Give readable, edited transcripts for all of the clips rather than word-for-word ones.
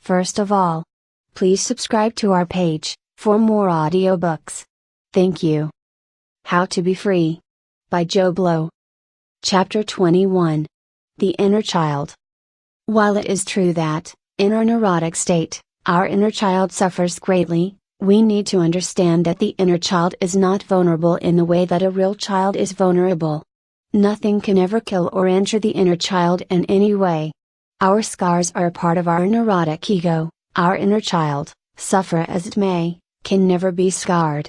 First of all, please subscribe to our page for more audiobooks. Thank you. How to Be Free by Joe Blow. Chapter 21. The Inner Child. While it is true that, in our neurotic state, our inner child suffers greatly, we need to understand that the inner child is not vulnerable in the way that a real child is vulnerable. Nothing can ever kill or injure the inner child in any way. Our scars are a part of our neurotic ego. Our inner child, suffer as it may, can never be scarred.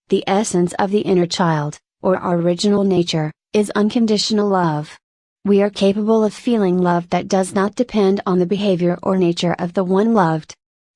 The essence of the inner child, or our original nature, is unconditional love. We are capable of feeling love that does not depend on the behavior or nature of the one loved.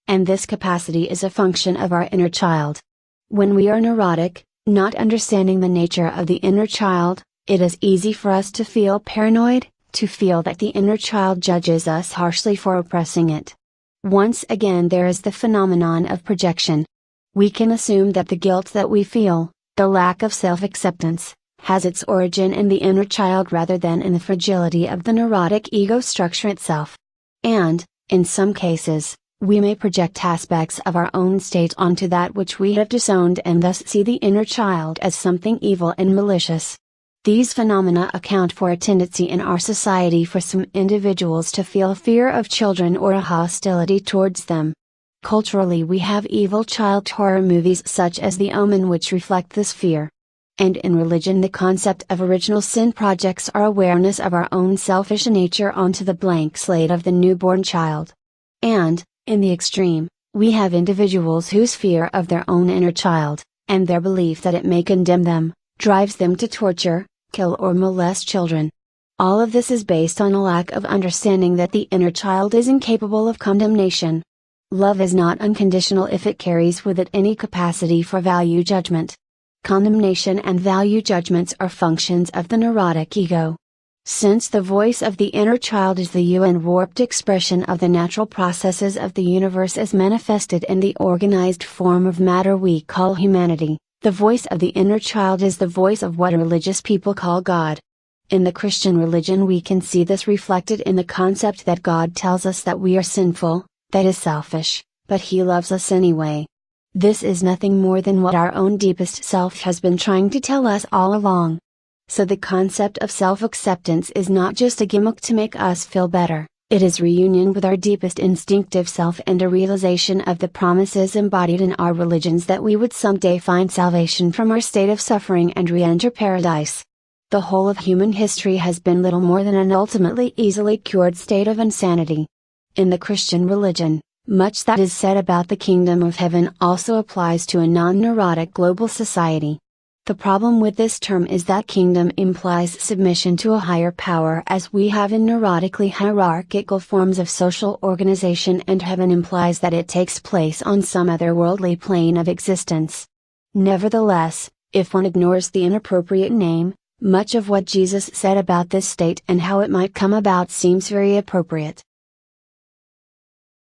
And this capacity is a function of our inner child. When we are neurotic, not understanding the nature of the inner child, it is easy for us to feel paranoid, to feel that the inner child judges us harshly for oppressing it. Once again, there is the phenomenon of projection. We can assume that the guilt that we feel, the lack of self-acceptance, has its origin in the inner child rather than in the fragility of the neurotic ego structure itself. And, in some cases, we may project aspects of our own state onto that which we have disowned and thus see the inner child as something evil and malicious. These phenomena account for a tendency in our society for some individuals to feel fear of children or a hostility towards them. Culturally, we have evil child horror movies such as The Omen which reflect this fear. And in religion, the concept of original sin projects our awareness of our own selfish nature onto the blank slate of the newborn child. And, in the extreme, we have individuals whose fear of their own inner child, and their belief that it may condemn them, drives them to torture, kill or molest children. All of this is based on a lack of understanding that the inner child is incapable of condemnation. Love is not unconditional if it carries with it any capacity for value judgment. Condemnation and value judgments are functions of the neurotic ego. Since the voice of the inner child is the warped expression of the natural processes of the universe as manifested in the organized form of matter we call humanity, the voice of the inner child is the voice of what religious people call God. In the Christian religion, we can see this reflected in the concept that God tells us that we are sinful, that is selfish, but He loves us anyway. This is nothing more than what our own deepest self has been trying to tell us all along. So the concept of self-acceptance is not just a gimmick to make us feel better, it is reunion with our deepest instinctive self and a realization of the promises embodied in our religions that we would someday find salvation from our state of suffering and re-enter paradise. The whole of human history has been little more than an ultimately easily cured state of insanity. In the Christian religion, much that is said about the kingdom of heaven also applies to a non-neurotic global society. The problem with this term is that kingdom implies submission to a higher power as we have in neurotically hierarchical forms of social organization, and heaven implies that it takes place on some otherworldly plane of existence. Nevertheless, if one ignores the inappropriate name, much of what Jesus said about this state and how it might come about seems very appropriate.